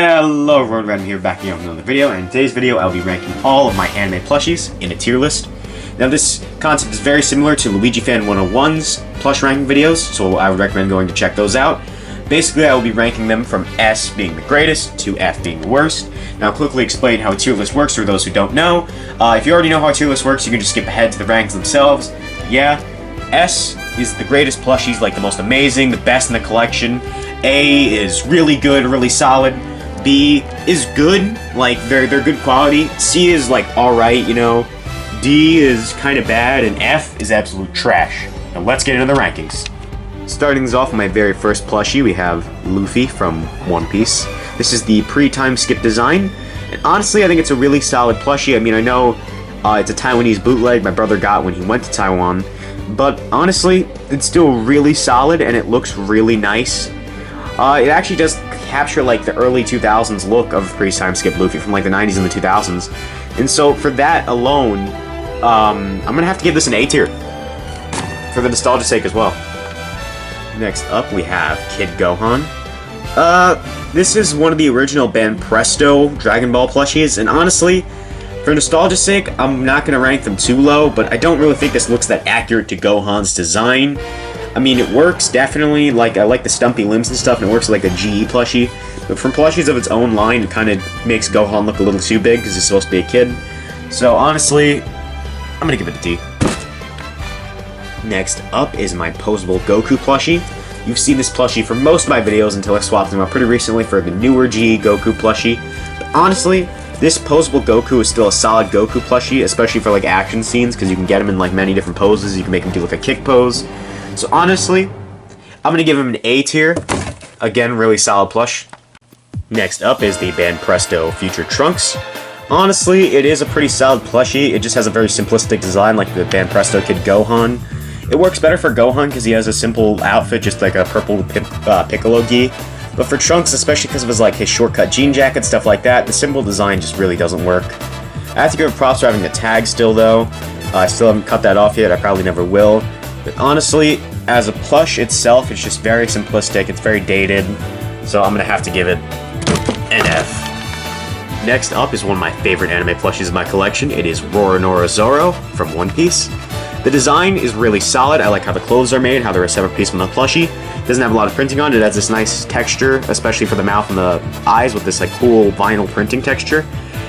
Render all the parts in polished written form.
Hello everyone, Random here, back again with another video, and in today's video I'll be ranking all of my anime plushies in a tier list. Now this concept is very similar to Luigi Fan 101's plush ranking videos, so I would recommend going to check those out. Basically I will be ranking them from S being the greatest to F being the worst. Now I'll quickly explain how a tier list works for those who don't know. If you already know how a tier list works, you can just skip ahead to the rankings themselves. Yeah, S is the greatest plushies, like the most amazing, the best in the collection. A is really good, really solid. B is good, like they're good quality. C is like alright, you know. D is kind of bad, and F is absolute trash. Now let's get into the rankings. Starting things off with my very first plushie, we have Luffy from One Piece. This is the pre-time skip design, and honestly I think it's a really solid plushie. I mean, I know it's a Taiwanese bootleg my brother got when he went to Taiwan, but honestly it's still really solid and it looks really nice. It actually does capture like the early 2000s look of pre-time skip Luffy from like the 90s and the 2000s, and so for that alone, I'm gonna have to give this an A tier for the nostalgia's sake as well. Next up we have Kid Gohan. This is one of the original Banpresto Dragon Ball plushies, and honestly, for nostalgia's sake, I'm not gonna rank them too low, but I don't really think this looks that accurate to Gohan's design. I mean, it works, definitely, like, I like the stumpy limbs and stuff, and it works like a GE plushie, but from plushies of its own line, it kind of makes Gohan look a little too big, because he's supposed to be a kid. So, honestly, I'm gonna give it a D. Next up is my posable Goku plushie. You've seen this plushie for most of my videos until I swapped them out pretty recently for the newer GE Goku plushie, but honestly, this posable Goku is still a solid Goku plushie, especially for, like, action scenes, because you can get him in, like, many different poses. You can make him do, like, a kick pose. So honestly, I'm going to give him an A tier. Again, really solid plush. Next up is the Banpresto Future Trunks. Honestly, it is a pretty solid plushie. It just has a very simplistic design like the Banpresto Kid Gohan. It works better for Gohan because he has a simple outfit, just like a purple Piccolo gi. But for Trunks, especially because of his shortcut jean jacket, stuff like that, the simple design just really doesn't work. I have to give it props for having the tag still though. I still haven't cut that off yet, I probably never will. But honestly, as a plush itself, it's just very simplistic, it's very dated, so I'm gonna have to give it an F. Next up is one of my favorite anime plushies in my collection. It is Roronoa Zoro from One Piece. The design is really solid. I like how the clothes are made, how they're a separate piece from the plushie. It doesn't have a lot of printing on it. It has this nice texture, especially for the mouth and the eyes, with this like cool vinyl printing texture.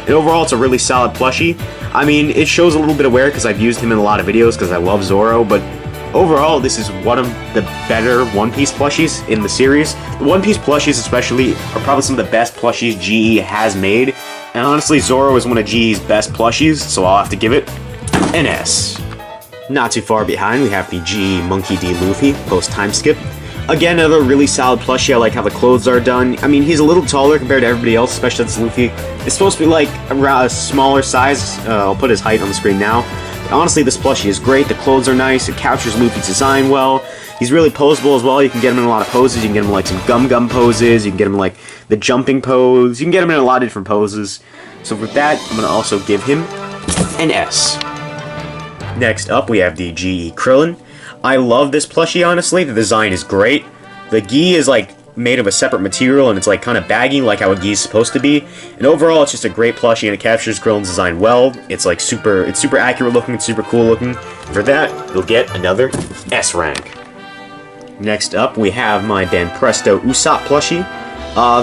And overall, it's a really solid plushie. I mean, it shows a little bit of wear because I've used him in a lot of videos because I love Zoro, but overall, this is one of the better One Piece plushies in the series. The One Piece plushies especially are probably some of the best plushies GE has made. And honestly, Zoro is one of GE's best plushies, so I'll have to give it an S. Not too far behind, we have the GE Monkey D. Luffy post-time skip. Again, another really solid plushie. I like how the clothes are done. I mean, he's a little taller compared to everybody else, especially since Luffy is supposed to be like around a smaller size. I'll put his height on the screen now. Honestly, this plushie is great. The clothes are nice. It captures Luffy's design well. He's really posable as well. You can get him in a lot of poses. You can get him in like some gum poses. You can get him in like the jumping pose. You can get him in a lot of different poses. So for that, I'm going to also give him an S. Next up, we have the GE Krillin. I love this plushie, honestly. The design is great. The gi is like made of a separate material and it's like kind of baggy like how a gi is supposed to be, and overall it's just a great plushie and it captures Krillin's design well. It's like super accurate looking, it's super cool looking. For that, you'll get another S rank. Next up we have my Banpresto Usopp plushie.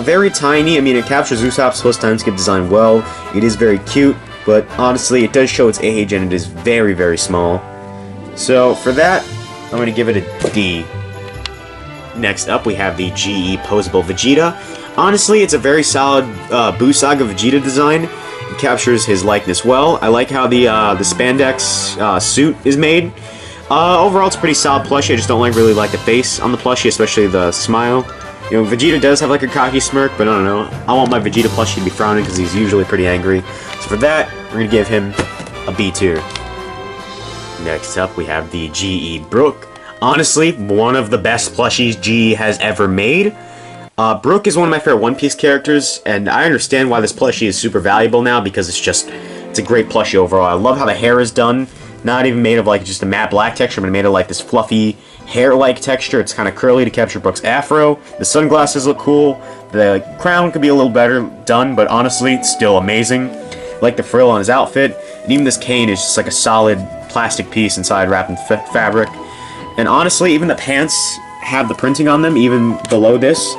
Very tiny. I mean, it captures Usopp's post-time skip design well. It is very cute, but honestly it does show its age and it is very small. So for that, I'm going to give it a D. Next up, we have the GE Posable Vegeta. Honestly, it's a very solid Buu Saga Vegeta design. It captures his likeness well. I like how the spandex suit is made. Overall, it's a pretty solid plushie. I just don't really like the face on the plushie, especially the smile. You know, Vegeta does have like a cocky smirk, but I don't know. I want my Vegeta plushie to be frowning because he's usually pretty angry. So for that, we're going to give him a B tier. Next up, we have the GE Brook. Honestly, one of the best plushies GE has ever made. Brook is one of my favorite One Piece characters, and I understand why this plushie is super valuable now because it's a great plushie overall. I love how the hair is done. Not even made of like just a matte black texture, but made of like this fluffy hair-like texture. It's kind of curly to capture Brook's afro. The sunglasses look cool. The crown could be a little better done, but honestly, it's still amazing. I like the frill on his outfit, and even this cane is just like a solid plastic piece inside wrapped in fabric. And honestly, even the pants have the printing on them, even below this.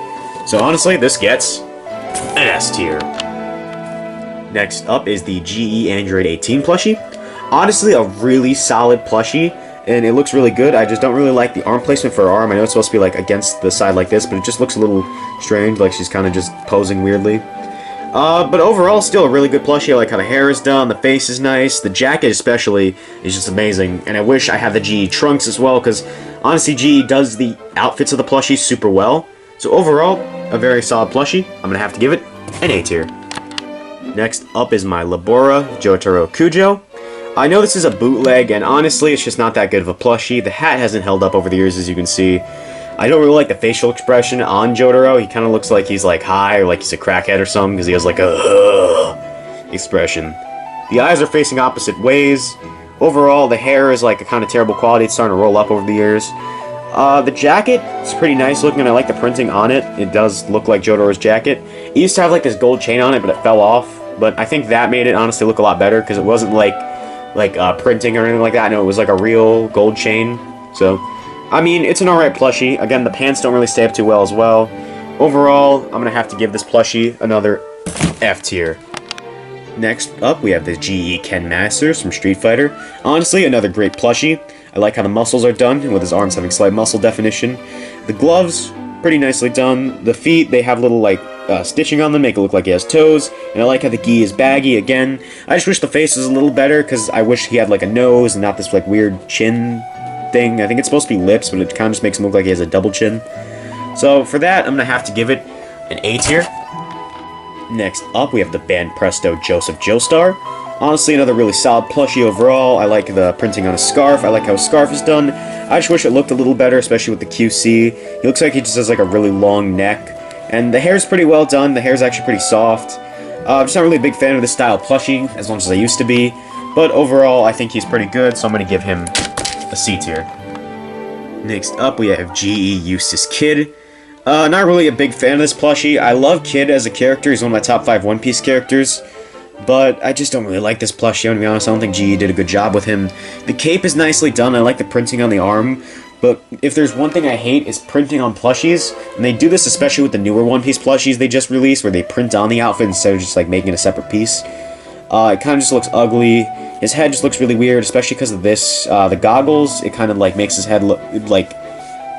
So honestly, this gets an S tier. Next up is the GE Android 18 plushie. Honestly, a really solid plushie, and it looks really good. I just don't really like the arm placement for her arm. I know it's supposed to be like against the side like this, but it just looks a little strange, like she's kind of just posing weirdly. But overall, still a really good plushie. I like how the hair is done, the face is nice, the jacket especially is just amazing, and I wish I had the GE trunks as well, because honestly, GE does the outfits of the plushies super well. So overall, a very solid plushie. I'm going to have to give it an A tier. Next up is my Labora Jotaro Kujo. I know this is a bootleg, and honestly, it's just not that good of a plushie. The hat hasn't held up over the years, as you can see. I don't really like the facial expression on Jotaro. He kind of looks like he's like high, or like he's a crackhead or something, because he has like a expression. The eyes are facing opposite ways. Overall, the hair is like a kind of terrible quality. It's starting to roll up over the years. The jacket is pretty nice looking, and I like the printing on it. It does look like Jotaro's jacket. It used to have like this gold chain on it, but it fell off. But I think that made it honestly look a lot better, because it wasn't like printing or anything like that. No, it was like a real gold chain. So, I mean, it's an alright plushie. Again, the pants don't really stay up too well as well. Overall, I'm gonna have to give this plushie another F tier. Next up, we have the GE Ken Masters from Street Fighter. Honestly, another great plushie. I like how the muscles are done, with his arms having slight muscle definition. The gloves, pretty nicely done. The feet, they have little, like, stitching on them, make it look like he has toes. And I like how the gi is baggy, again. I just wish the face was a little better, because I wish he had, like, a nose and not this, like, weird chin thing. I think it's supposed to be lips, but it kind of just makes him look like he has a double chin. So, for that, I'm going to have to give it an A tier. Next up, we have the Band Presto Joseph Joestar. Honestly, another really solid plushie overall. I like the printing on his scarf. I like how his scarf is done. I just wish it looked a little better, especially with the QC. He looks like he just has like a really long neck. And the hair's pretty well done. The hair's actually pretty soft. I'm just not really a big fan of this style plushie, as much as I used to be. But overall, I think he's pretty good, so I'm going to give him a C tier. Next up, we have GE Eustace Kid. Not really a big fan of this plushie. I love Kid as a character. He's one of my top 5 One Piece characters. But I just don't really like this plushie, to be honest. I don't think GE did a good job with him. The cape is nicely done. I like the printing on the arm. But if there's one thing I hate, is printing on plushies. And they do this especially with the newer One Piece plushies they just released, where they print on the outfit instead of just like making it a separate piece. It kind of just looks ugly. His head just looks really weird, especially because of this. The goggles, it kind of like makes his head look like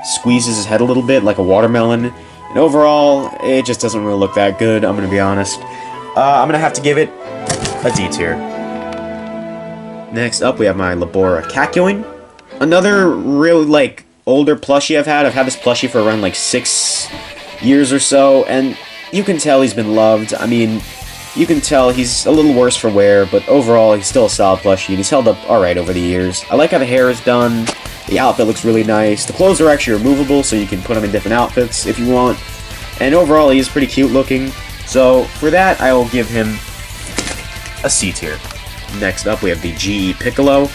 squeezes his head a little bit like a watermelon. And overall, it just doesn't really look that good, I'm going to be honest. I'm going to have to give it a D tier. Next up, we have my Labora Kakyoin. Another really, like, older plushie I've had. I've had this plushie for around, like, 6 years or so, and you can tell he's been loved. I mean, you can tell he's a little worse for wear, but overall, he's still a solid plushie, and he's held up alright over the years. I like how the hair is done. The outfit looks really nice. The clothes are actually removable, so you can put them in different outfits if you want. And overall, he's pretty cute looking. So, for that, I will give him a C tier. Next up, we have the GE Piccolo.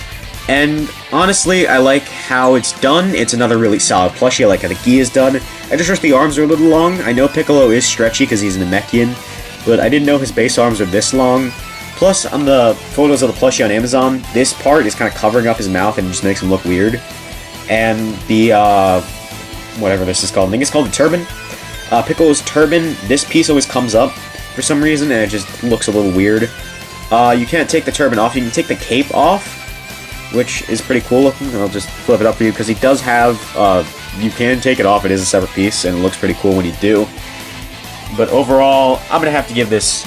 And honestly, I like how it's done. It's another really solid plushie. I like how the gi is done. I just wish the arms are a little long. I know Piccolo is stretchy because he's a Namekian, but I didn't know his base arms are this long. Plus, on the photos of the plushie on Amazon, this part is kind of covering up his mouth and it just makes him look weird. And the, whatever this is called, I think it's called the turban. Piccolo's turban, this piece always comes up for some reason, and it just looks a little weird. You can't take the turban off. You can take the cape off, which is pretty cool looking. I'll just flip it up for you, because he does have, you can take it off. It is a separate piece, and it looks pretty cool when you do. But overall, I'm going to have to give this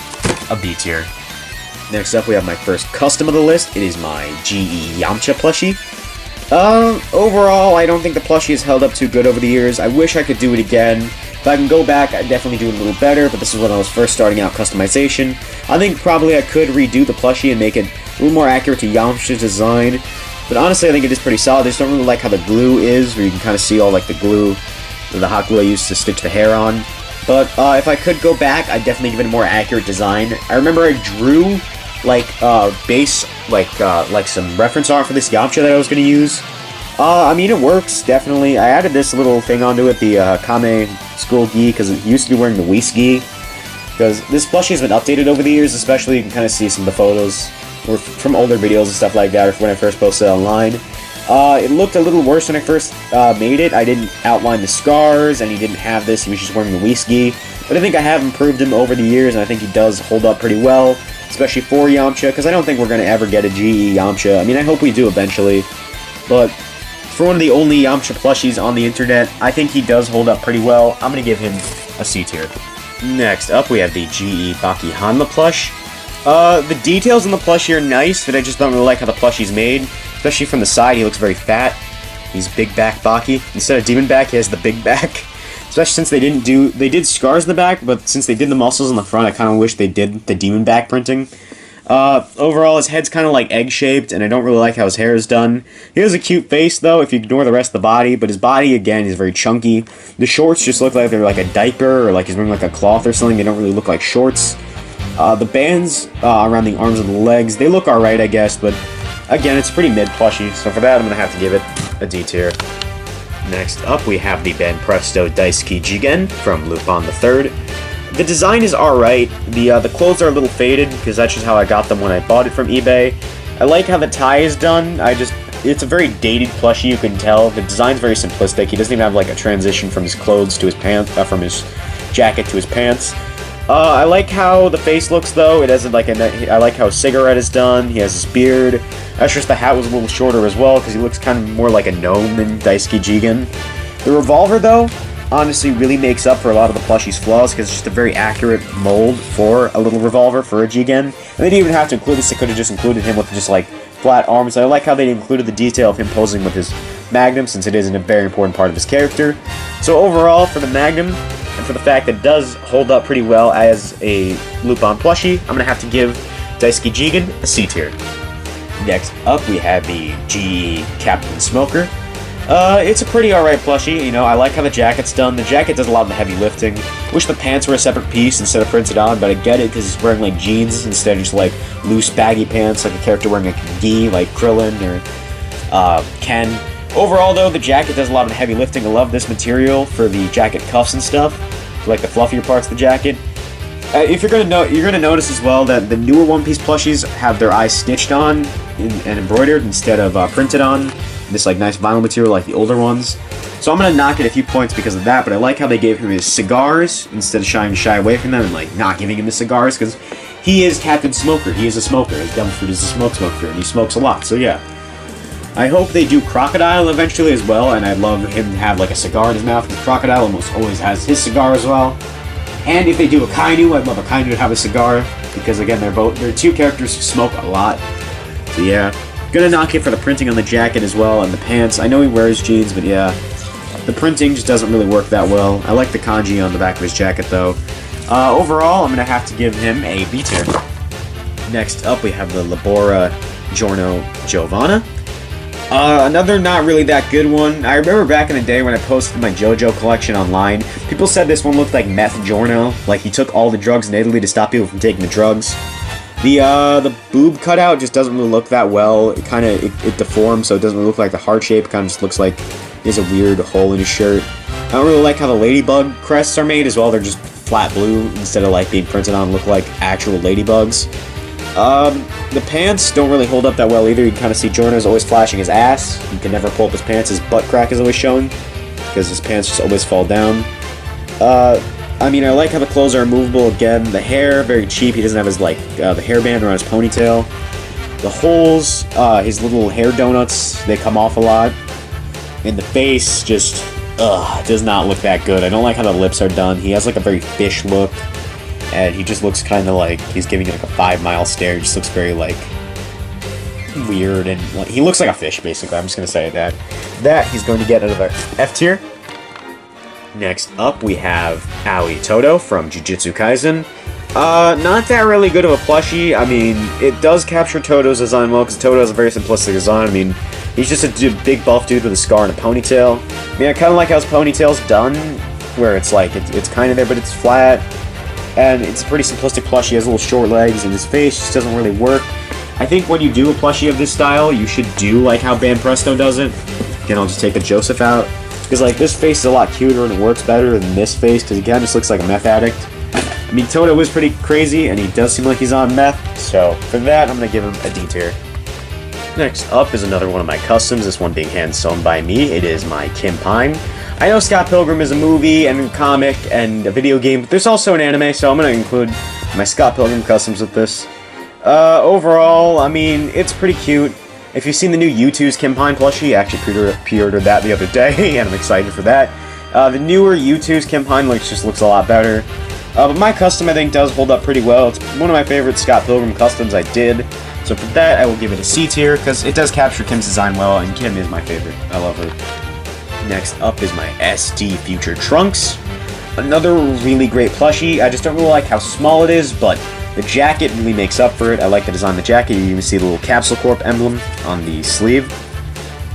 a B tier. Next up, we have my first custom of the list. It is my GE Yamcha plushie. Overall, I don't think the plushie has held up too good over the years. I wish I could do it again. If I can go back, I'd definitely do it a little better, but this is when I was first starting out customization. I think probably I could redo the plushie and make it a little more accurate to Yamcha's design. But honestly, I think it is pretty solid. I just don't really like how the glue is, where you can kind of see all like the glue, the hot glue I used to stitch the hair on. But if I could go back, I'd definitely give it a more accurate design. I remember I drew like base, like some reference art for this Yamcha that I was going to use. I mean, it works, definitely. I added this little thing onto it, the Kame School Gi, because it used to be wearing the Whis Gi. Because this plushie has been updated over the years, especially you can kind of see some of the photos or from older videos and stuff like that, or when I first posted it online. It looked a little worse when I first made it. I didn't outline the scars, and he didn't have this. He was just wearing the Whis Gi. But I think I have improved him over the years, and I think he does hold up pretty well, especially for Yamcha, because I don't think we're going to ever get a GE Yamcha. I mean, I hope we do eventually, but for one of the only Yamcha plushies on the internet, I think he does hold up pretty well. I'm going to give him a C tier. Next up, we have the GE Baki Hanma plush. The details on the plushie are nice, but I just don't really like how the plushie's made. Especially from the side, he looks very fat. He's big back Baki. Instead of demon back, he has the big back. Especially since they did scars in the back, but since they did the muscles in the front, I kind of wish they did the demon back printing. Overall, his head's kind of like egg-shaped, and I don't really like how his hair is done. He has a cute face, though, if you ignore the rest of the body, but his body, again, is very chunky. The shorts just look like they're like a diaper, or like he's wearing like a cloth or something. They don't really look like shorts. The bands around the arms and the legs, they look alright, I guess, but again, it's pretty mid-plushie, so for that, I'm going to have to give it a D tier. Next up, we have the Banpresto Daisuke Jigen from Lupin III. The design is alright. The clothes are a little faded, because that's just how I got them when I bought it from eBay. I like how the tie is done. It's a very dated plushie, you can tell. The design's very simplistic. He doesn't even have like a transition from his clothes to his pants, from his jacket to his pants. I like how the face looks, though. It has like I like how his cigarette is done. He has his beard. That's just the hat was a little shorter as well, because he looks kind of more like a gnome than Daisuke Jigen. The revolver, though, honestly really makes up for a lot of the plushie's flaws, because it's just a very accurate mold for a little revolver for a Jigen. And they didn't even have to include this, they could have just included him with just like flat arms. I like how they included the detail of him posing with his magnum, since it is a very important part of his character. So overall, for the magnum, and for the fact that it does hold up pretty well as a Lupin plushie, I'm going to have to give Daisuke Jigen a C tier. Next up, we have the GE Captain Smoker. It's a pretty alright plushie, you know, I like how the jacket's done. The jacket does a lot of the heavy lifting. Wish the pants were a separate piece instead of printed on, but I get it because he's wearing like jeans instead of just like loose baggy pants like a character wearing a gi like Krillin or Ken. Overall though, the jacket does a lot of the heavy lifting. I love this material for the jacket cuffs and stuff, like the fluffier parts of the jacket. If you're gonna notice as well that the newer One Piece plushies have their eyes stitched on and embroidered instead of printed on. This like nice vinyl material like the older ones. So I'm gonna knock it a few points because of that, but I like how they gave him his cigars instead of trying to shy away from them and like not giving him the cigars, because he is Captain Smoker. He is a smoker. His gum fruit is a smoker, and he smokes a lot. So yeah. I hope they do Crocodile eventually as well, and I'd love him to have like a cigar in his mouth, because Crocodile almost always has his cigar as well. And if they do a Kainu, I'd love a Kainu to have a cigar, because again, they're two characters who smoke a lot. So yeah, gonna knock it for the printing on the jacket as well, and the pants. I know he wears jeans, but yeah, the printing just doesn't really work that well. I like the kanji on the back of his jacket though. Overall, I'm gonna have to give him a B tier. Next up, we have the Labora Giorno Giovanna. Another not really that good one. I remember back in the day when I posted my JoJo collection online, people said this one looked like Meth Giorno, like he took all the drugs in Italy to stop people from taking the drugs. The boob cutout just doesn't really look that well. It deforms, so it doesn't really look like the heart shape. It kind of just looks like there's a weird hole in his shirt. I don't really like how the ladybug crests are made as well. They're just flat blue instead of like being printed on, look like actual ladybugs. The pants don't really hold up that well either. You can kind of see Giorno's always flashing his ass. You can never pull up his pants. His butt crack is always showing, because his pants just always fall down. I mean, I like how the clothes are removable again. The hair, very cheap. He doesn't have his, like, the hairband around his ponytail. The holes, his little hair donuts, they come off a lot. And the face just, does not look that good. I don't like how the lips are done. He has, like, a very fish look. And he just looks kind of like he's giving you like a 5-mile stare. He just looks very like weird, and like, he looks like a fish basically. I'm just gonna say that he's going to get another F tier. Next up, we have Aoi Todo from Jujutsu Kaisen. Not that really good of a plushie. I mean, it does capture Todo's design well, because Todo has a very simplistic design. I mean, he's just a big buff dude with a scar and a ponytail. I mean, I kind of like how his ponytail's done, where it's like it's kind of there, but it's flat. And it's a pretty simplistic plushie. He has little short legs, and his face just doesn't really work. I think when you do a plushie of this style, you should do like how Banpresto does it. Again, I'll just take the Joseph out. Because, like, this face is a lot cuter and it works better than this face, because he kind of just looks like a meth addict. I mean, Toto was pretty crazy, and he does seem like he's on meth, so for that, I'm going to give him a D tier. Next up is another one of my customs, this one being hand-sewn by me. It is my Kim Pine. I know Scott Pilgrim is a movie and a comic and a video game, but there's also an anime, so I'm going to include my Scott Pilgrim customs with this. Overall, I mean, it's pretty cute. If you've seen the new U2's Kim Pine plushie, I actually pre-ordered that the other day, and I'm excited for that. The newer U2's Kim Pine just looks a lot better. But my custom, I think, does hold up pretty well. It's one of my favorite Scott Pilgrim customs I did. So for that, I will give it a C tier, because it does capture Kim's design well, and Kim is my favorite. I love her. Next up is my SD Future Trunks. Another really great plushie. I just don't really like how small it is, but the jacket really makes up for it. I like the design of the jacket. You even see the little Capsule Corp emblem on the sleeve.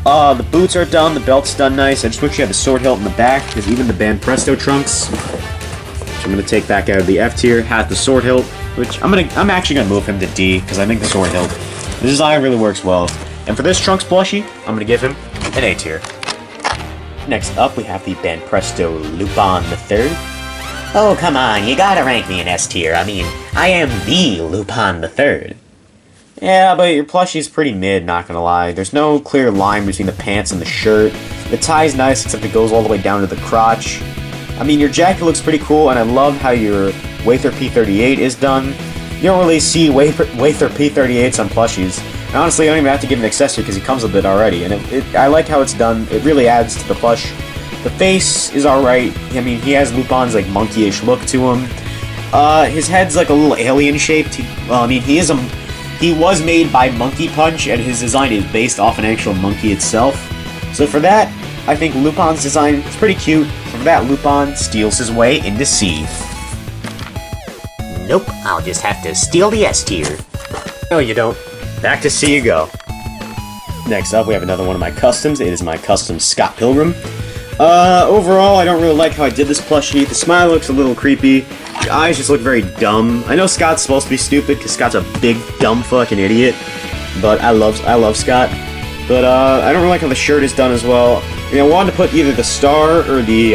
The boots are done, the belt's done nice. I just wish you had the sword hilt in the back, because even the Band Presto trunks, which I'm going to take back out of the F tier, had the sword hilt, which I'm actually going to move him to D, because I think the sword hilt, the design really works well. And for this Trunks plushie, I'm going to give him an A tier. Next up, we have the Band Presto Lupin III. Oh, come on, you gotta rank me an S tier. I mean, I am the Lupin III. Yeah, but your plushie's pretty mid, not gonna lie. There's no clear line between the pants and the shirt. The tie's nice, except it goes all the way down to the crotch. I mean, your jacket looks pretty cool, and I love how your Wather P38 is done. You don't really see Wather P38s on plushies. And honestly, I don't even have to give an accessory because he comes with it already. And I like how it's done. It really adds to the plush. The face is alright. I mean, he has Lupin's, like, monkey-ish look to him. His head's, like, a little alien-shaped. Well, I mean, he was made by Monkey Punch, and his design is based off an actual monkey itself. So for that, I think Lupin's design is pretty cute. For that, Lupin steals his way into C. Nope, I'll just have to steal the S tier. No, you don't. Back to C you go. Next up, we have another one of my customs. It is my custom Scott Pilgrim. Overall, I don't really like how I did this plushie. The smile looks a little creepy. The eyes just look very dumb. I know Scott's supposed to be stupid, because Scott's a big, dumb fucking idiot. But I love Scott. But, I don't really like how the shirt is done as well. I mean, I wanted to put either the star or the,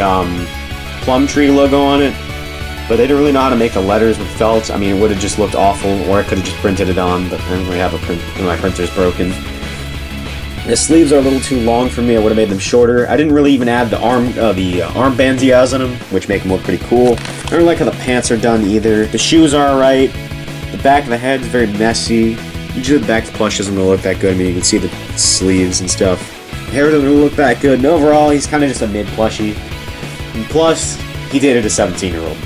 plum tree logo on it. But they didn't really know how to make the letters with felt. I mean, it would have just looked awful, or I could have just printed it on, but I don't really have a print, my printer's broken. The sleeves are a little too long for me. I would have made them shorter. I didn't really even add the armbands he has on them, which make them look pretty cool. I don't like how the pants are done either. The shoes are alright. The back of the head is very messy. Usually the back of the plush doesn't really look that good. I mean, you can see the sleeves and stuff. The hair doesn't really look that good. And overall, he's kind of just a mid plushie. And plus, he dated a 17-year-old.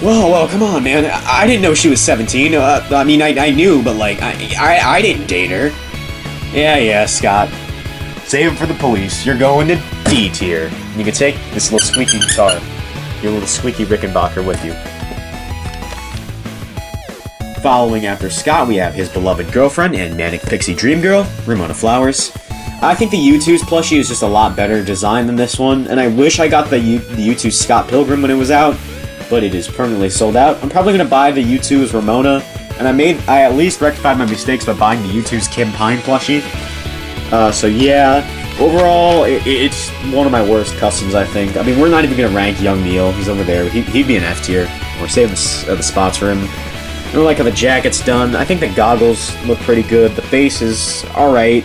Well, come on, man. I didn't know she was 17. I mean, I knew, but, like, I didn't date her. Yeah, Scott. Save it for the police. You're going to D tier. You can take this little squeaky guitar, your little squeaky Rickenbacker with you. Following after Scott, we have his beloved girlfriend and manic pixie dream girl, Ramona Flowers. I think the U2's plushie is just a lot better designed than this one, and I wish I got the U2's Scott Pilgrim when it was out, but it is permanently sold out. I'm probably going to buy the U2's Ramona, and I at least rectified my mistakes by buying the U2's Kim Pine plushie. So yeah, overall, it's one of my worst customs, I think. I mean, we're not even going to rank Young Neil. He's over there. He'd be an F tier. We're saving the spots for him. I don't like how the jacket's done. I think the goggles look pretty good. The face is alright.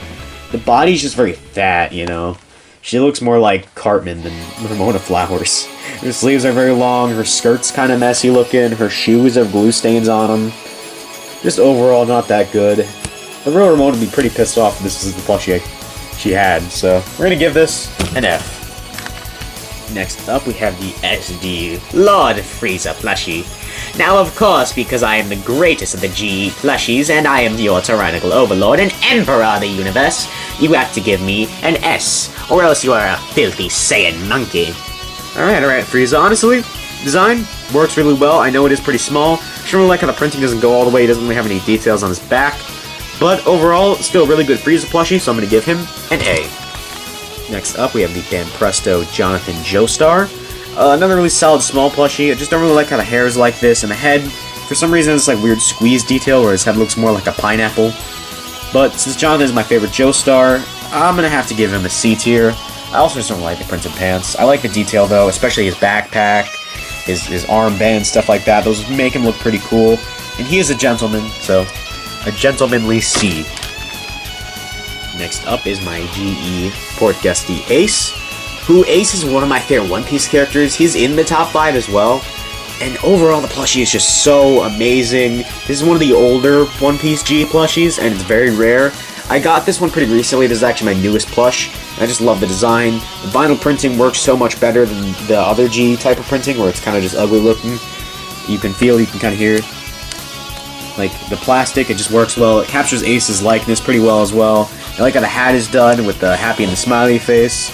The body's just very fat, you know. She looks more like Cartman than Ramona Flowers. Her sleeves are very long. Her skirt's kind of messy looking. Her shoes have glue stains on them. Just overall, not that good. The real Ramona would be pretty pissed off if this is the plushie she had, so we're gonna give this an F. Next up, we have the SD Lord Frieza plushie. Now, of course, because I am the greatest of the GE plushies, and I am your tyrannical overlord and emperor of the universe, you have to give me an S, or else you are a filthy Saiyan monkey. Alright, Frieza. Honestly, design works really well. I know it is pretty small. I don't really like how the printing doesn't go all the way. He doesn't really have any details on his back. But overall, still a really good Frieza plushie, so I'm going to give him an A. Next up, we have the Band Presto Jonathan Joestar. Another really solid small plushie. I just don't really like how the hair is like this, and the head, for some reason, it's like weird squeeze detail where his head looks more like a pineapple. But since Jonathan is my favorite Joestar, I'm gonna have to give him a C tier. I also just don't like the printed pants. I like the detail though, especially his backpack, his armband, stuff like that. Those make him look pretty cool. And he is a gentleman, so a gentlemanly C. Next up is my GE Port Guesty Ace, who Ace is one of my favorite One Piece characters. He's in the top 5 as well. And overall, the plushie is just so amazing. This is one of the older One Piece G plushies, and it's very rare. I got this one pretty recently. This is actually my newest plush. I just love the design. The vinyl printing works so much better than the other G type of printing, where it's kind of just ugly looking. You can feel, you can kind of hear, like, the plastic, it just works well. It captures Ace's likeness pretty well as well. I like how the hat is done with the happy and the smiley face.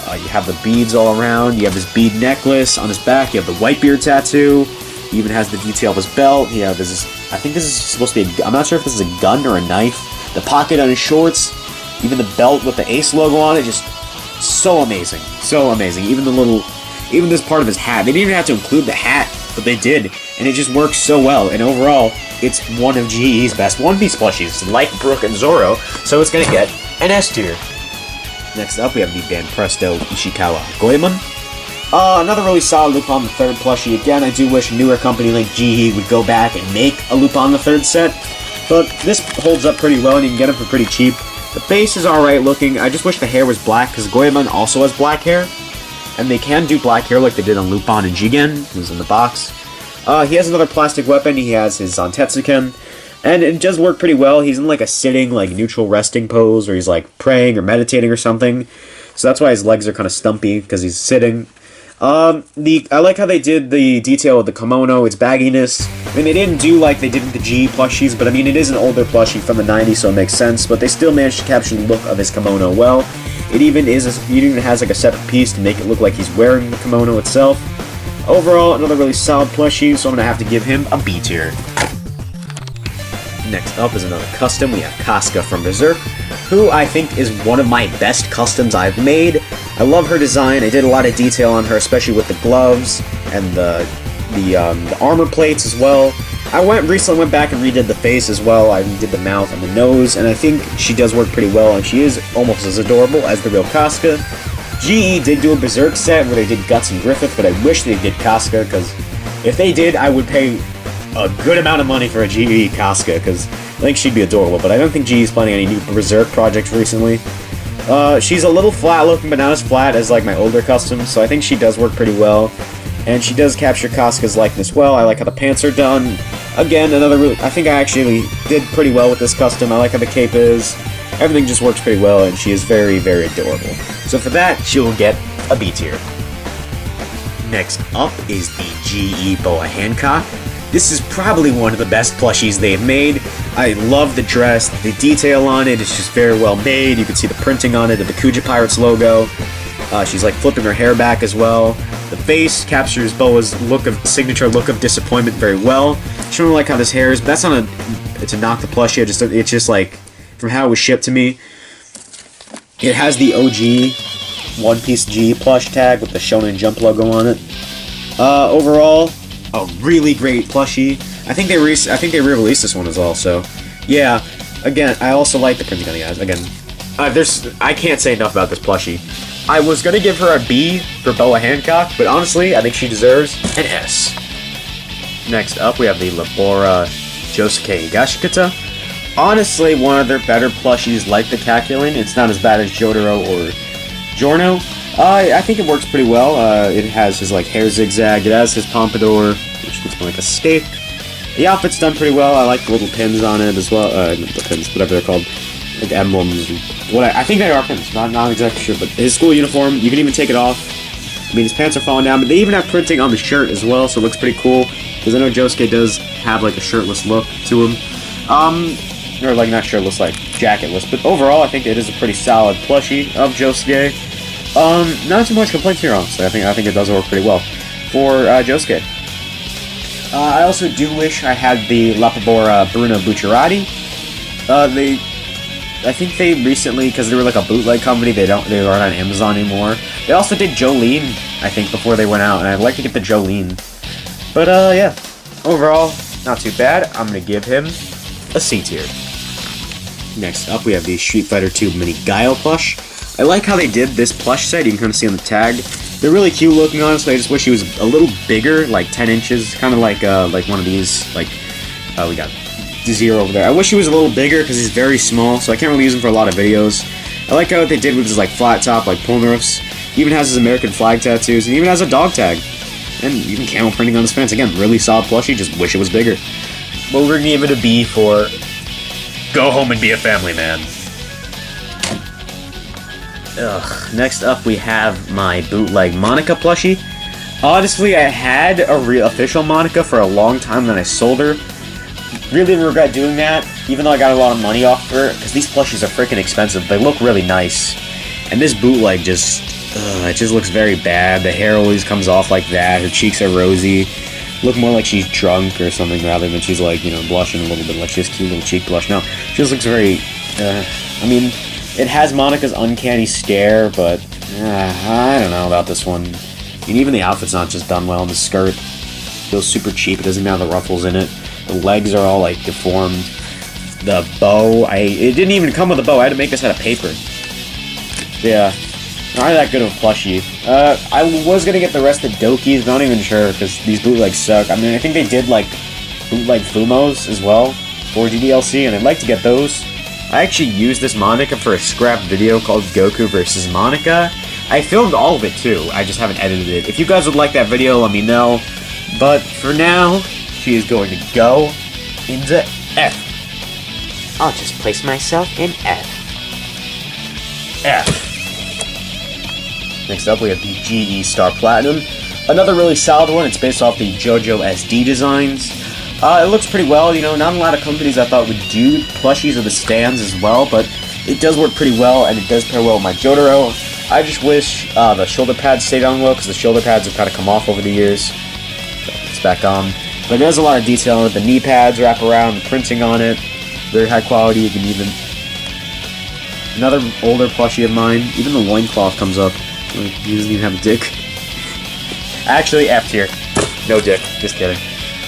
You have the beads all around. You have this bead necklace on his back. You have the Whitebeard tattoo. He even has the detail of his belt. You have this. I think this is supposed to be. I'm not sure if this is a gun or a knife. The pocket on his shorts. Even the belt with the Ace logo on it. Just so amazing. So amazing. Even this part of his hat. They didn't even have to include the hat, but they did, and it just works so well. And overall, it's one of GE's best One Piece plushies, like Brook and Zoro. So it's gonna get an S tier. Next up, we have the Van Presto Ishikawa Goemon. Another really solid Lupin the Third plushie. Again, I do wish a newer company like GE would go back and make a Lupin the Third set, but this holds up pretty well, and you can get it for pretty cheap. The face is alright looking. I just wish the hair was black, because Goemon also has black hair, and they can do black hair like they did on Lupin and Jigen, who's in the box. He has another plastic weapon. He has his Zantetsuken. And it does work pretty well. He's in like a sitting, like neutral resting pose, or he's like praying or meditating or something. So that's why his legs are kind of stumpy, because he's sitting. I like how they did the detail of the kimono, its bagginess. I mean, they didn't do like they did with the G plushies, but I mean, it is an older plushie from the 90s, so it makes sense. But they still managed to capture the look of his kimono well. It even has like a separate piece to make it look like he's wearing the kimono itself. Overall, another really solid plushie, so I'm gonna have to give him a B tier. Next up is another custom. We have Casca from Berserk, who I think is one of my best customs I've made. I love her design. I did a lot of detail on her, especially with the gloves and the armor plates as well. I recently went back and redid the face as well. I redid the mouth and the nose, and I think she does work pretty well, and she is almost as adorable as the real Casca. GE did do a Berserk set where they did Guts and Griffith, but I wish they did Casca, because if they did, I would pay a good amount of money for a GE Casca, because I think she'd be adorable, but I don't think GE is planning any new Berserk projects recently. She's a little flat looking, but not as flat as like my older customs, so I think she does work pretty well. And she does capture Casca's likeness well. I like how the pants are done. Again, I think I actually did pretty well with this custom. I like how the cape is. Everything just works pretty well, and she is very, very adorable. So for that, she will get a B tier. Next up is the GE Boa Hancock. This is probably one of the best plushies they've made. I love the dress, the detail on it is just very well made. You can see the printing on it of the Kuja Pirates logo. She's like flipping her hair back as well. The face captures Boa's signature look of disappointment very well. I don't like how this hair is, but that's not to knock the plushie. It's just like, from how it was shipped to me. It has the OG One Piece G plush tag with the Shonen Jump logo on it. Overall, a really great plushie. I think they re-released this one as well. So, yeah. Again, I also like the printing on the eyes. Again, I can't say enough about this plushie. I was gonna give her a B for Boa Hancock, but honestly, I think she deserves an S. Next up, we have the Labora Josuke Higashikata. Honestly, one of their better plushies, like the Kakulin. It's not as bad as Jotaro or Giorno. I think it works pretty well. It has his like hair zigzag. It has his pompadour, which looks like a stake. The outfit's done pretty well. I like the little pins on it as well. Not the pins, whatever they're called, like emblems. I think they are pins. Not exactly sure, but his school uniform, you can even take it off. I mean, his pants are falling down, but they even have printing on the shirt as well, so it looks pretty cool. Because I know Josuke does have like a shirtless look to him. Or like not shirtless, like jacketless. But overall, I think it is a pretty solid plushie of Josuke. Not too much complaints here, honestly. I think it does work pretty well for Josuke. I also do wish I had the Lapabora Bruno Bucciarati. I think they recently, because they were like a bootleg company, they aren't on Amazon anymore. They also did Jolene, I think, before they went out, and I'd like to get the Jolene. But yeah, overall, not too bad. I'm gonna give him a C tier. Next up, we have the Street Fighter 2 Mini Guile plush. I like how they did this plush set. You can kind of see on the tag. They're really cute looking, honestly. I just wish he was a little bigger, like 10 inches, kind of like one of these. Like we got Zero over there. I wish he was a little bigger because he's very small, so I can't really use him for a lot of videos. I like how they did with his like flat top, like Polnareff's. He even has his American flag tattoos, and even has a dog tag, and even camo printing on his fence. Again, really solid plushie. Just wish it was bigger. But we're gonna give it a B for go home and be a family man. Ugh. Next up, we have my bootleg Monica plushie. Honestly, I had a real official Monica for a long time, then I sold her. Really regret doing that, even though I got a lot of money off her, because these plushies are freaking expensive. They look really nice. And this bootleg just, it just looks very bad. The hair always comes off like that. Her cheeks are rosy. Look more like she's drunk or something rather than she's like, you know, blushing a little bit, like she has cute little cheek blush. No, she just looks very, I mean, it has Monica's uncanny stare, but I don't know about this one. I mean, even the outfit's not just done well, and the skirt feels super cheap. It doesn't have the ruffles in it. The legs are all like deformed. The bow, it didn't even come with a bow. I had to make this out of paper. Yeah, not that good of a plushie. I was gonna get the rest of Doki's, but I'm not even sure because these bootlegs suck. I mean, I think they did like bootleg Fumos as well for GDLC, and I'd like to get those. I actually used this Monica for a scrap video called Goku vs. Monica. I filmed all of it too, I just haven't edited it. If you guys would like that video, let me know. But for now, she is going to go into F. I'll just place myself in F. F. Next up, we have the GE Star Platinum. Another really solid one. It's based off the JoJo SD designs. It looks pretty well. You know, not a lot of companies I thought would do plushies of the stands as well, but it does work pretty well, and it does pair well with my Jotaro. I just wish the shoulder pads stayed on well, because the shoulder pads have kind of come off over the years. So it's back on. But there's a lot of detail in it. The knee pads wrap around, the printing on it. Very high quality. You can even... Another older plushie of mine. Even the loincloth comes up. He doesn't even have a dick. Actually, F tier. No dick. Just kidding.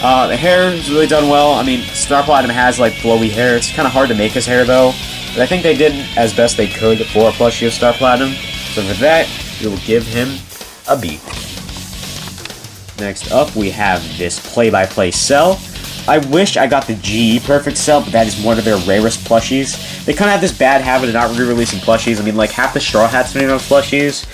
The hair is really done well. I mean, Star Platinum has, like, flowy hair. It's kind of hard to make his hair, though. But I think they did as best they could for a plushie of Star Platinum. So for that, we will give him a B. Next up, we have this play-by-play Cell. I wish I got the GE Perfect Cell, but that is one of their rarest plushies. They kind of have this bad habit of not re-releasing plushies. I mean, like, half the Straw Hats made on plushies,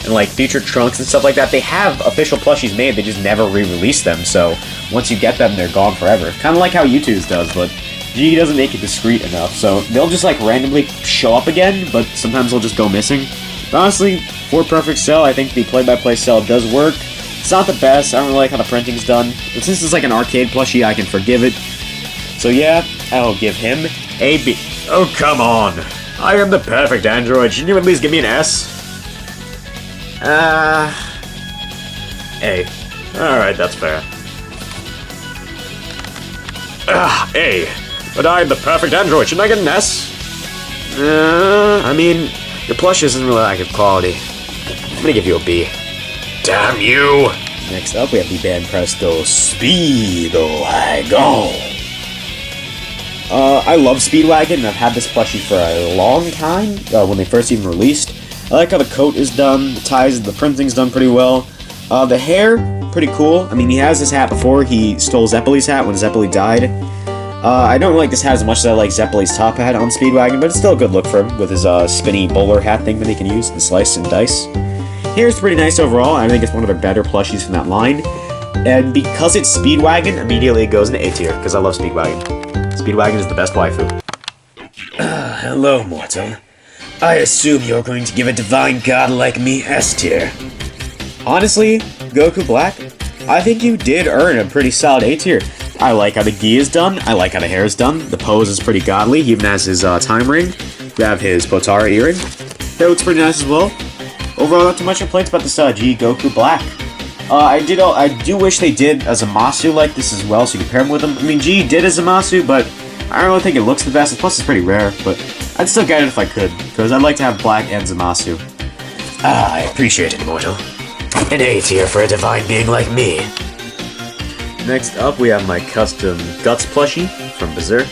and, like, featured Trunks and stuff like that. They have official plushies made, they just never re-release them, so once you get them, they're gone forever. Kind of like how YouTube's does, but GE doesn't make it discreet enough, so they'll just, like, randomly show up again, but sometimes they'll just go missing. But honestly, for Perfect Cell, I think the play-by-play Cell does work. It's not the best, I don't really like how the printing's done, but since it's like an arcade plushie, I can forgive it. So yeah, I'll give him a B. Oh, come on! I am the perfect android, shouldn't you at least give me an S? A. Alright, that's fair. A. But I am the perfect android, shouldn't I get an S? I mean, your plush isn't really that good quality. I'm gonna give you a B. Damn you! Next up, we have the Band Presto Speedwagon. I love Speedwagon, and I've had this plushie for a long time, when they first even released. I like how the coat is done, the ties, the printing's done pretty well. The hair, pretty cool. I mean, he has this hat before. He stole Zeppeli's hat when Zeppeli died. I don't like this hat as much as I like Zeppeli's top hat on Speedwagon, but it's still a good look for him with his spinny bowler hat thing that he can use, the slice and dice. Hair's pretty nice overall. I think it's one of their better plushies from that line. And because it's Speedwagon, immediately it goes into A tier, because I love Speedwagon. Speedwagon is the best waifu. Hello, mortal. I assume you're going to give a divine god like me S tier. Honestly, Goku Black, I think you did earn a pretty solid A tier. I like how the gi is done, I like how the hair is done, the pose is pretty godly, he even has his time ring, we have his Potara earring, that looks pretty nice as well. Overall, not too much complaints about this G Goku Black. I do wish they did a Zamasu like this as well, so you can pair him with him. I mean, G did a Zamasu, but I don't really think it looks the best, plus it's pretty rare, but I'd still get it if I could, because I'd like to have Black and Zamasu. I appreciate it, mortal. An A tier for a divine being like me. Next up, we have my custom Guts plushie from Berserk.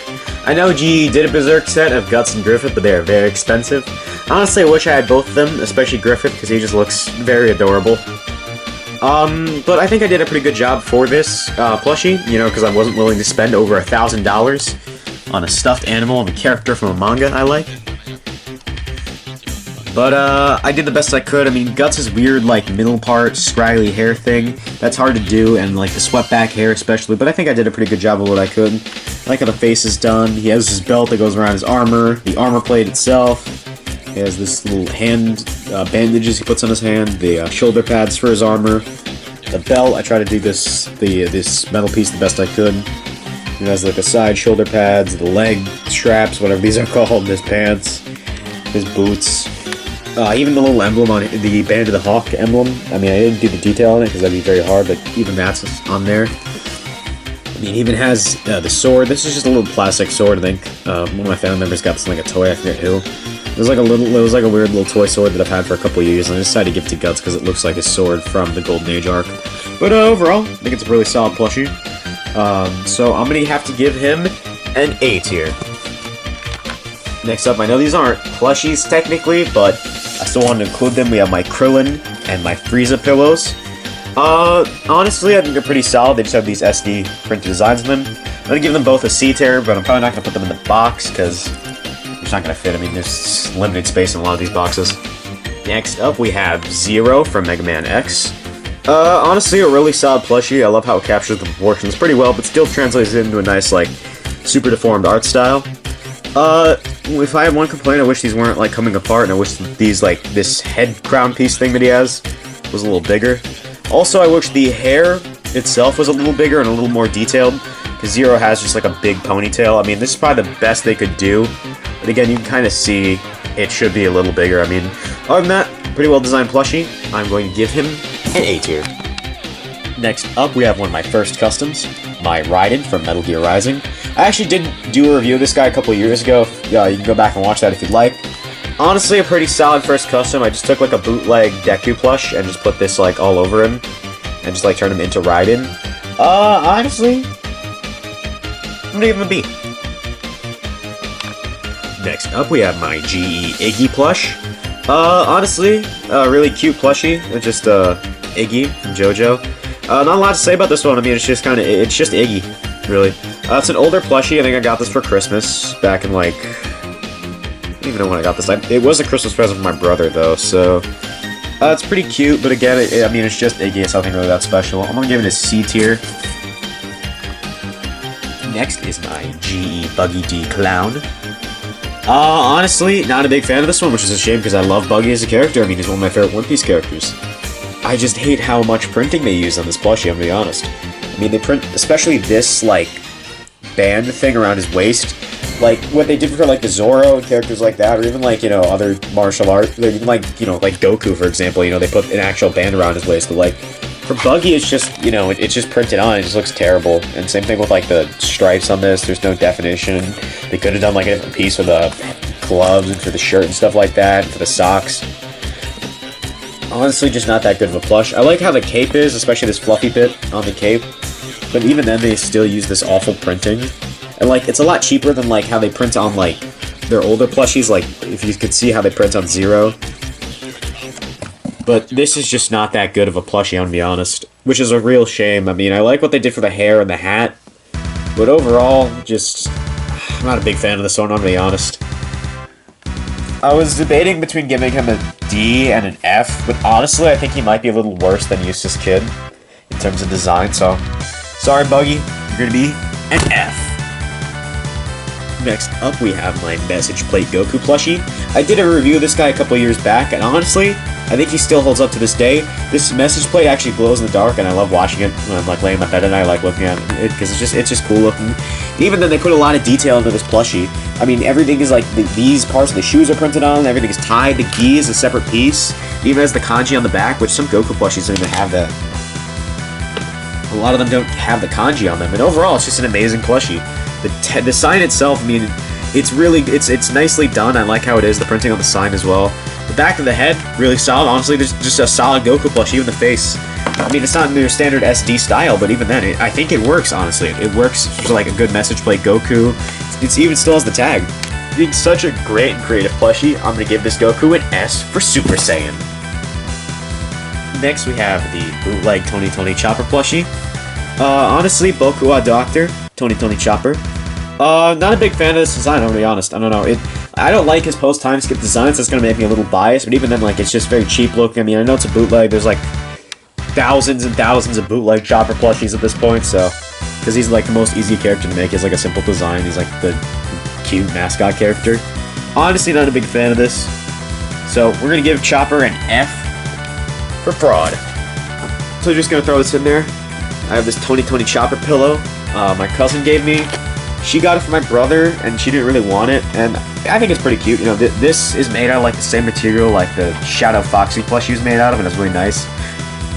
I know GE did a Berserk set of Guts and Griffith, but they are very expensive. Honestly, I wish I had both of them, especially Griffith, because he just looks very adorable. But I think I did a pretty good job for this plushie, you know, because I wasn't willing to spend over $1,000 on a stuffed animal and a character from a manga I like. But, I did the best I could. I mean, Guts' weird, like, middle part, scraggly hair thing, that's hard to do, and, like, the swept back hair especially, but I think I did a pretty good job of what I could. I like how the face is done. He has his belt that goes around his armor, the armor plate itself. He has this little hand bandages he puts on his hand, the shoulder pads for his armor, the belt. I try to do this metal piece the best I could. He has, like, the side shoulder pads, the leg straps, whatever these are called, his pants, his boots. Even the little emblem on the Band of the Hawk emblem, I mean, I didn't do the detail on it because that'd be very hard, but even that's on there. I mean, it even has the sword. This is just a little plastic sword, I think. One of my family members got this like a toy, I forget who. It was like a weird little toy sword that I've had for a couple years, and I decided to give it to Guts because it looks like his sword from the Golden Age arc. But overall, I think it's a really solid plushie. So I'm gonna have to give him an A tier. Next up, I know these aren't plushies technically, but I still wanted to include them. We have my Krillin and my Frieza pillows. Honestly, I think they're pretty solid. They just have these SD printed designs on them. I'm gonna give them both a C tier, but I'm probably not gonna put them in the box because it's not gonna fit. I mean, there's limited space in a lot of these boxes. Next up, we have Zero from Mega Man X. Honestly, a really solid plushie. I love how it captures the proportions pretty well, but still translates it into a nice, like, super deformed art style. If I had one complaint, I wish these weren't, like, coming apart, and I wish these, like, this head crown piece thing that he has was a little bigger. Also, I wish the hair itself was a little bigger and a little more detailed, because Zero has just, like, a big ponytail. I mean, this is probably the best they could do, but again, you can kind of see it should be a little bigger. I mean, other than that, pretty well designed plushie. I'm going to give him an A tier. Next up, we have one of my first customs, my Raiden from Metal Gear Rising. I actually did do a review of this guy a couple years ago. You can go back and watch that if you'd like. Honestly, a pretty solid first custom. I just took, like, a bootleg Deku plush and just put this, like, all over him. And just, like, turned him into Raiden. Honestly, I'm gonna give him a B. Next up, we have my GE Iggy plush. Honestly, a really cute plushie. It's just, Iggy from JoJo. Not a lot to say about this one. I mean, it's just Iggy, really. It's an older plushie. I think I got this for Christmas back in, like, I don't even know when I got this. It was a Christmas present from my brother, though, so it's pretty cute, but again, I mean, it's just Iggy. It's nothing really that special. I'm gonna give it a C tier. Next is my GE Buggy D Clown. Honestly, not a big fan of this one, which is a shame because I love Buggy as a character. I mean, he's one of my favorite One Piece characters. I just hate how much printing they use on this plushie, I'm gonna be honest. I mean, they print, especially this, like, band thing around his waist. Like, what they did for, like, the Zoro and characters like that, or even, like, you know, other martial art, even, like, you know, like Goku, for example, you know, they put an actual band around his waist, but, like, for Buggy, it's just, you know, it's just printed on, it just looks terrible. And same thing with, like, the stripes on this, there's no definition. They could have done, like, a different piece for the gloves and for the shirt and stuff like that, and for the socks. Honestly, just not that good of a plush. I like how the cape is, especially this fluffy bit on the cape, but even then they still use this awful printing. And, like, it's a lot cheaper than, like, how they print on, like, their older plushies, like, if you could see how they print on Zero. But this is just not that good of a plushie, I'm gonna be honest. Which is a real shame. I mean, I like what they did for the hair and the hat, but overall, just, I'm not a big fan of this one, I'm gonna be honest. I was debating between giving him a D and an F, but honestly, I think he might be a little worse than Eustace Kid in terms of design, so sorry, Buggy, you're gonna be an F. Next up, we have my Message Plate Goku plushie. I did a review of this guy a couple years back, and honestly, I think he still holds up to this day. This message plate actually glows in the dark, and I love watching it when I'm, like, laying in my bed and I like looking at it because it's just cool looking. Even then, they put a lot of detail into this plushie. I mean, everything is like these parts of the shoes are printed on. Everything is tied. The gi is a separate piece. It even has the kanji on the back, which some Goku plushies don't even have that. A lot of them don't have the kanji on them, and overall, it's just an amazing plushie. The sign itself, I mean, it's really it's nicely done. I like how it is. The printing on the sign as well. The back of the head, really solid. Honestly, there's just a solid Goku plushie. Even the face, I mean, it's not in their standard SD style, but even then, I think it works, honestly. It works for, like, a good message plate Goku. It's even still has the tag. Being such a great and creative plushie, I'm gonna give this Goku an S for Super Saiyan. Next, we have the bootleg Tony Tony Chopper plushie. Honestly, Boku wa Doctor, Tony Tony Chopper. Not a big fan of this design, I'm gonna be honest. I don't know. I don't like his post-time skip design, so it's gonna make me a little biased, but even then, like, it's just very cheap looking. I mean, I know it's a bootleg, there's, like, thousands and thousands of bootleg Chopper plushies at this point, so... Because he's, like, the most easy character to make. He has, like, a simple design. He's, like, the cute mascot character. Honestly, not a big fan of this. So, we're gonna give Chopper an F for fraud. So, just gonna throw this in there. I have this Tony Tony Chopper pillow. My cousin gave me. She got it for my brother, and she didn't really want it, and I think it's pretty cute. You know, this is made out of, like, the same material like the Shadow Foxy plushie was made out of, and it's really nice.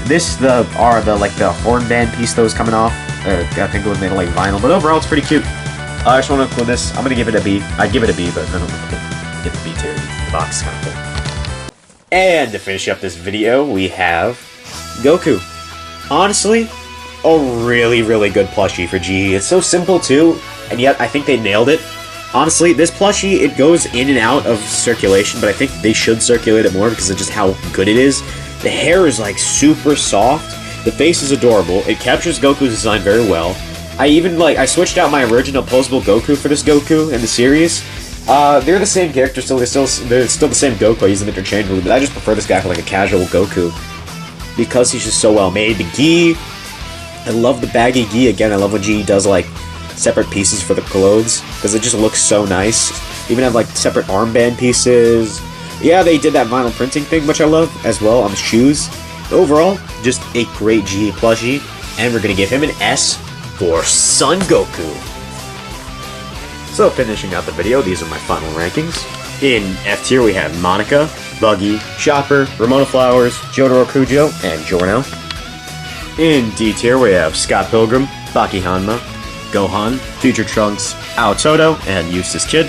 This, the horn band piece that was coming off, I think it was made of, like, vinyl, but overall, it's pretty cute. I just want to include this. I'm gonna give it a B. I'd give it a B, but I don't want to get the B tier. The box is kind of cool. And to finish up this video, we have Goku. Honestly, a really, really good plushie for GE. It's so simple, too. And yet, I think they nailed it. Honestly, this plushie, it goes in and out of circulation, but I think they should circulate it more because of just how good it is. The hair is, like, super soft. The face is adorable. It captures Goku's design very well. I switched out my original posable Goku for this Goku in the series. They're the same character, so they're still the same Goku. I use them interchangeably, but I just prefer this guy for, like, a casual Goku because he's just so well made. The gi, I love the baggy gi. Again, I love when GE does, like, separate pieces for the clothes because it just looks so nice. Even have, like, separate armband pieces. Yeah, they did that vinyl printing thing, which I love as well on the shoes. Overall, just a great GE plushie, and we're gonna give him an S for Son Goku. So, finishing out the video, these are my final rankings. In F tier, we have Monica, Buggy, Chopper, Ramona Flowers, Jotaro Kujo, and Giorno. In D tier, we have Scott Pilgrim, Baki Hanma, Gohan, Future Trunks, Ao Toto, and Eustace Kid.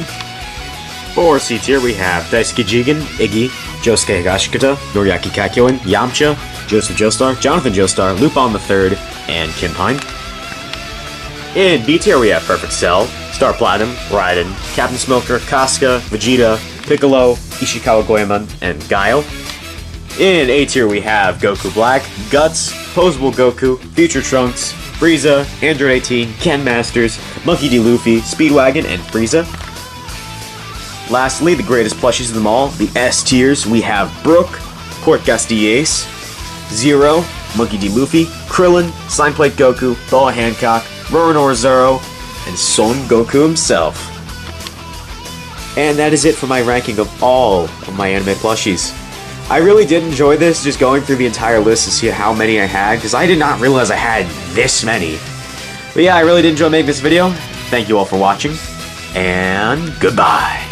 For C tier, we have Daisuke Jigen, Iggy, Josuke Higashikata, Noriaki Kakyoin, Yamcha, Joseph Joestar, Jonathan Joestar, Lupin III, and Kim Pine. In B tier, we have Perfect Cell, Star Platinum, Raiden, Captain Smoker, Casca, Vegeta, Piccolo, Ishikawa Goemon, and Guile. In A tier, we have Goku Black, Guts, Posable Goku, Future Trunks, Frieza, Android 18, Ken Masters, Monkey D. Luffy, Speedwagon, and Frieza. Lastly, the greatest plushies of them all, the S tiers, we have Brook, Court Ace, Zero, Monkey D. Luffy, Krillin, Slimeplate Goku, Boa Hancock, Roronoa Zoro, and Son Goku himself. And that is it for my ranking of all of my anime plushies. I really did enjoy this, just going through the entire list to see how many I had, because I did not realize I had this many. But yeah, I really did enjoy making this video. Thank you all for watching, and goodbye.